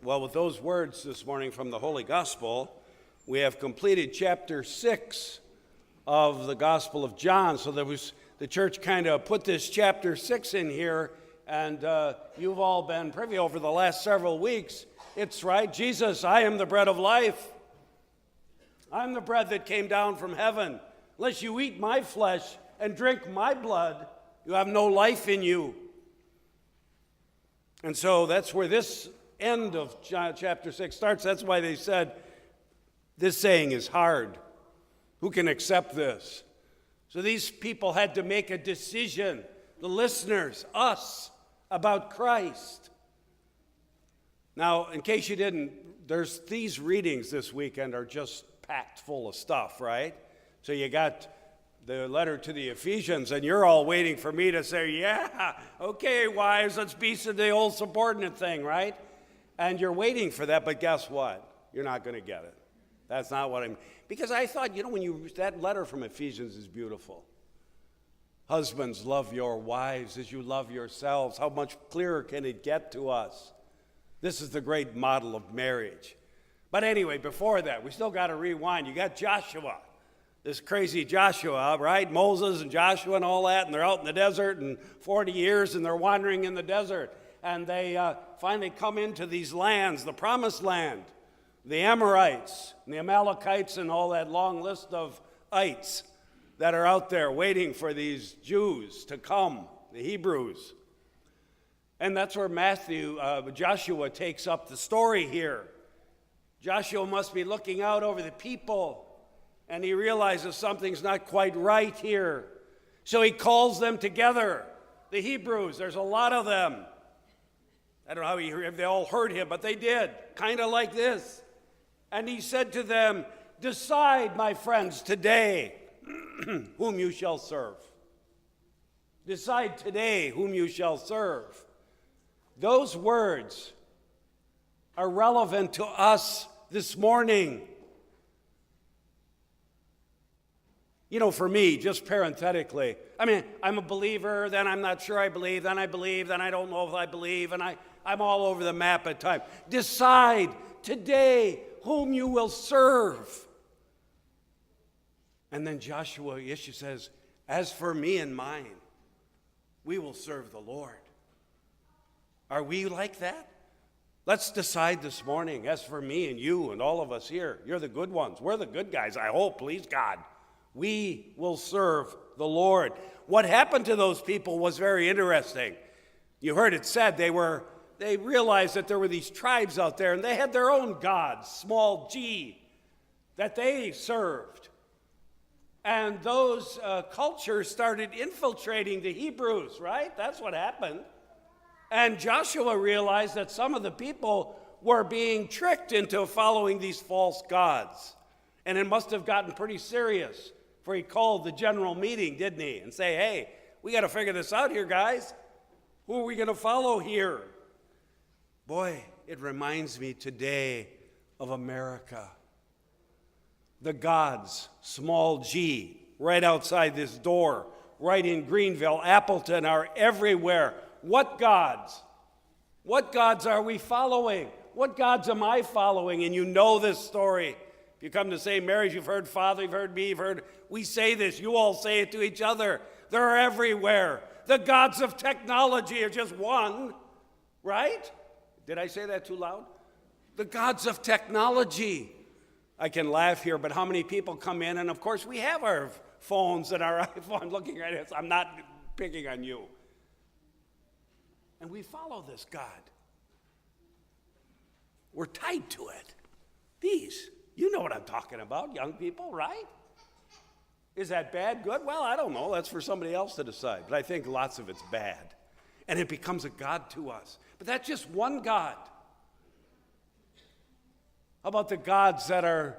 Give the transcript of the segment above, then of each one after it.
Well, with those words this morning from the Holy Gospel, we have completed chapter 6 of the Gospel of John. So the church kind of put this chapter 6 in here, and you've all been privy over the last several weeks. It's right, Jesus, I am the bread of life. I'm the bread that came down from heaven. Unless you eat my flesh and drink my blood, you have no life in you. And so that's where this end of chapter 6 starts. That's why they said, this saying is hard. Who can accept this? So these people had to make a decision, the listeners, us, about Christ. Now, in case you didn't, there's these readings this weekend are just packed full of stuff, right? So you got the letter to the Ephesians, and you're all waiting for me to say, yeah, okay, wives, let's be the old subordinate thing, right? And you're waiting for that, but guess what? You're not going to get it. That's not what I'm... Because I thought, that letter from Ephesians is beautiful. Husbands, love your wives as you love yourselves. How much clearer can it get to us? This is the great model of marriage. But anyway, before that, we still got to rewind. You got Joshua, this crazy Joshua, right? Moses and Joshua and all that, and they're out in the desert and 40 years, and they're wandering in the desert. And they finally come into these lands, the promised land, the Amorites, and the Amalekites, and all that long list of ites that are out there waiting for these Jews to come, the Hebrews. And that's where Joshua takes up the story here. Joshua must be looking out over the people, and he realizes something's not quite right here. So he calls them together, the Hebrews. There's a lot of them. I don't know if they all heard him, but they did, kind of like this. And he said to them, decide, my friends, today whom you shall serve. Decide today whom you shall serve. Those words are relevant to us this morning. For me, just parenthetically, I'm a believer, then I'm not sure I believe, then I believe, then I don't know if I believe, and I'm all over the map at times. Decide today whom you will serve. And then Yeshua says, as for me and mine, we will serve the Lord. Are we like that? Let's decide this morning, as for me and you and all of us here, you're the good ones. We're the good guys, I hope, please God. We will serve the Lord. What happened to those people was very interesting. You heard it said they realized that there were these tribes out there, and they had their own gods, small g, that they served. And those cultures started infiltrating the Hebrews, right? That's what happened. And Joshua realized that some of the people were being tricked into following these false gods. And it must have gotten pretty serious, for he called the general meeting, didn't he? And say, hey, we got to figure this out here, guys. Who are we going to follow here? Boy, it reminds me today of America. The gods, small g, right outside this door, right in Greenville, Appleton, are everywhere. What gods? What gods are we following? What gods am I following? And you know this story. If you come to St. Mary's, you've heard Father, you've heard me, we say this. You all say it to each other. They're everywhere. The gods of technology are just one, right? Did I say that too loud? The gods of technology. I can laugh here, but how many people come in? And of course, we have our phones and our iPhone looking at us. I'm not picking on you. And we follow this God. We're tied to it. You know what I'm talking about, young people, right? Is that bad, good? Well, I don't know. That's for somebody else to decide. But I think lots of it's bad. And it becomes a God to us. But that's just one God. How about the gods that are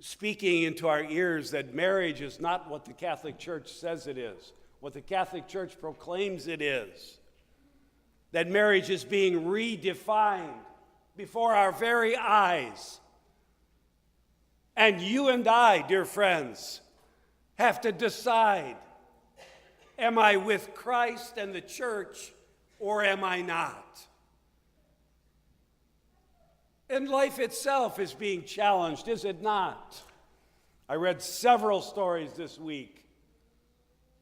speaking into our ears that marriage is not what the Catholic Church says it is, what the Catholic Church proclaims it is? That marriage is being redefined before our very eyes. And you and I, dear friends, have to decide, am I with Christ and the church, or am I not? And life itself is being challenged, is it not? I read several stories this week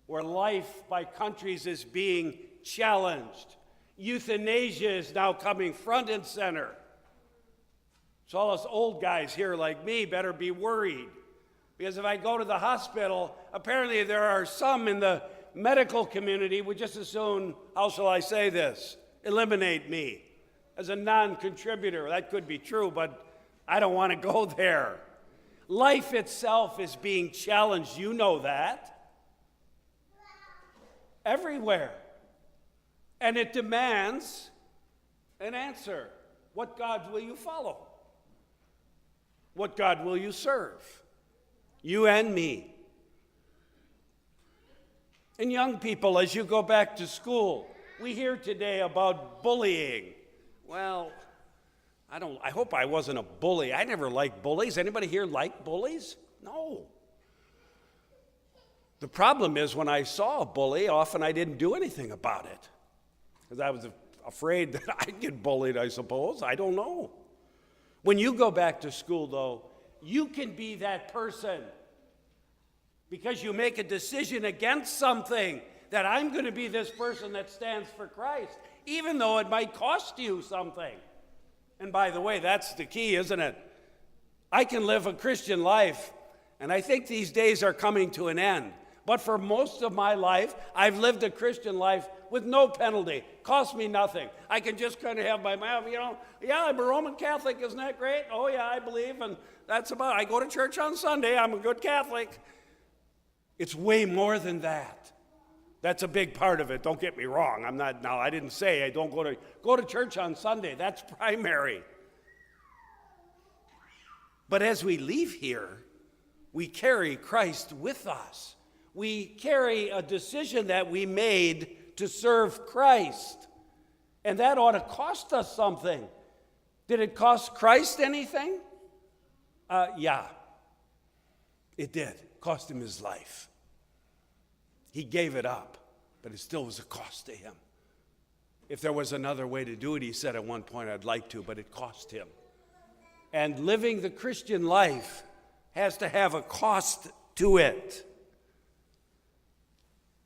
where life by countries is being challenged. Euthanasia is now coming front and center. So all us old guys here like me better be worried. Because if I go to the hospital, apparently there are some in the medical community would just as soon, how shall I say this, eliminate me as a non-contributor. That could be true, but I don't want to go there. Life itself is being challenged. You know that. Everywhere. And it demands an answer. What God will you follow? What God will you serve? You and me. And young people, as you go back to school, we hear today about bullying. Well, I hope I wasn't a bully. I never liked bullies. Anybody here like bullies? No. The problem is when I saw a bully, often I didn't do anything about it. Because I was afraid that I'd get bullied, I suppose. I don't know. When you go back to school, though, you can be that person because you make a decision against something that I'm going to be this person that stands for Christ, even though it might cost you something. And by the way, that's the key, isn't it? I can live a Christian life, and I think these days are coming to an end. But for most of my life, I've lived a Christian life with no penalty. Cost me nothing. I can just kind of have my mouth, yeah, I'm a Roman Catholic, isn't that great? Oh, yeah, I believe, and that's about it. I go to church on Sunday, I'm a good Catholic. It's way more than that. That's a big part of it, don't get me wrong. I didn't say I don't go to church on Sunday. That's primary. But as we leave here, we carry Christ with us. We carry a decision that we made to serve Christ. And that ought to cost us something. Did it cost Christ anything? Yeah. It did. It cost him his life. He gave it up, but it still was a cost to him. If there was another way to do it, he said at one point, I'd like to, but it cost him. And living the Christian life has to have a cost to it.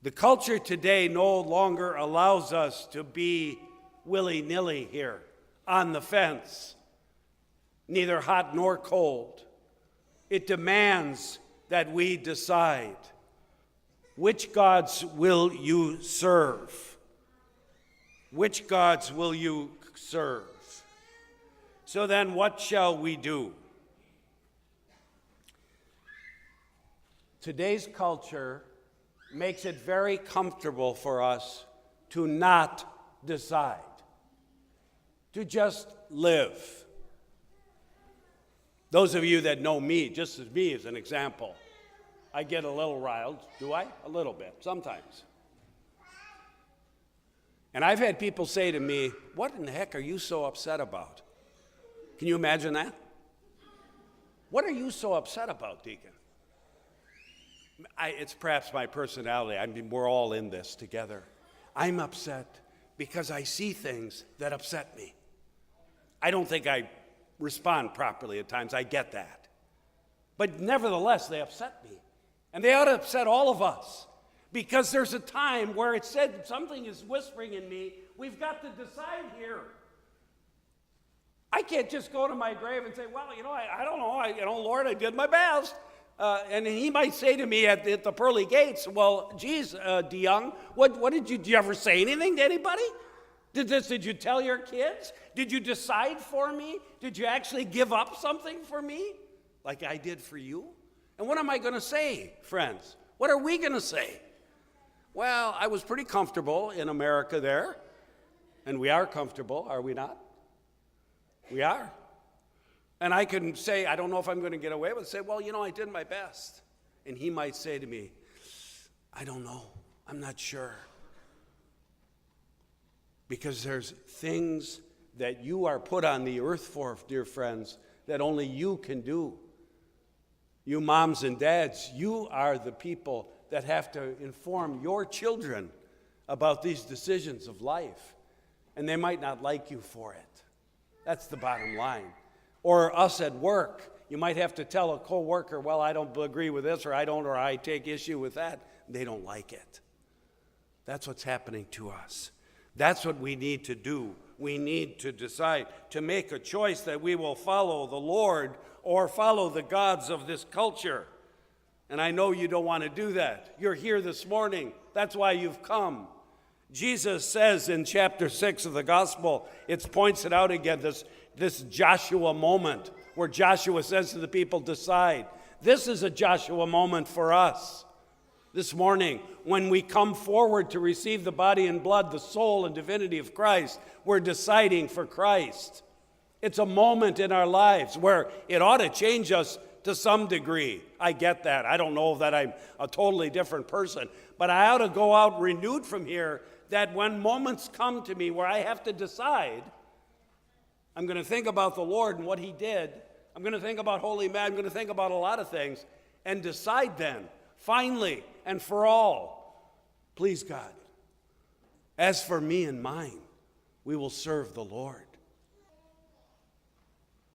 The culture today no longer allows us to be willy-nilly here, on the fence, neither hot nor cold. It demands that we decide, which gods will you serve? Which gods will you serve? So then, what shall we do? Today's culture makes it very comfortable for us to not decide, to just live. Those of you that know me, just as me as an example, I get a little riled. Do I? A little bit, sometimes. And I've had people say to me, what in the heck are you so upset about? Can you imagine that? What are you so upset about, Deacon? It's perhaps my personality. I mean, we're all in this together. I'm upset because I see things that upset me. I don't think I respond properly at times. I get that. But nevertheless, they upset me. And they ought to upset all of us. Because there's a time where it said something is whispering in me. We've got to decide here. I can't just go to my grave and say, well, I don't know. Lord, I did my best. And he might say to me at the pearly gates, well, geez, DeYoung, did you ever say anything to anybody? Did you tell your kids? Did you decide for me? Did you actually give up something for me like I did for you? And what am I going to say, friends? What are we going to say? Well, I was pretty comfortable in America there, and we are comfortable, are we not? We are. And I can say, I don't know if I'm going to get away with it, say, well, I did my best. And he might say to me, I don't know, I'm not sure. Because there's things that you are put on the earth for, dear friends, that only you can do. You moms and dads, you are the people that have to inform your children about these decisions of life. And they might not like you for it. That's the bottom line. Or us at work. You might have to tell a coworker, well, I don't agree with this, or I take issue with that. They don't like it. That's what's happening to us. That's what we need to do. We need to decide to make a choice that we will follow the Lord or follow the gods of this culture. And I know you don't want to do that. You're here this morning. That's why you've come. Jesus says in chapter 6 of the gospel, it points it out again, this Joshua moment where Joshua says to the people, decide. This is a Joshua moment for us this morning. When we come forward to receive the body and blood, the soul and divinity of Christ, we're deciding for Christ. It's a moment in our lives where it ought to change us to some degree. I get that. I don't know that I'm a totally different person, but I ought to go out renewed from here, that when moments come to me where I have to decide, I'm going to think about the Lord and what he did. I'm going to think about Holy Man. I'm going to think about a lot of things and decide then, finally and for all, please God, as for me and mine, we will serve the Lord.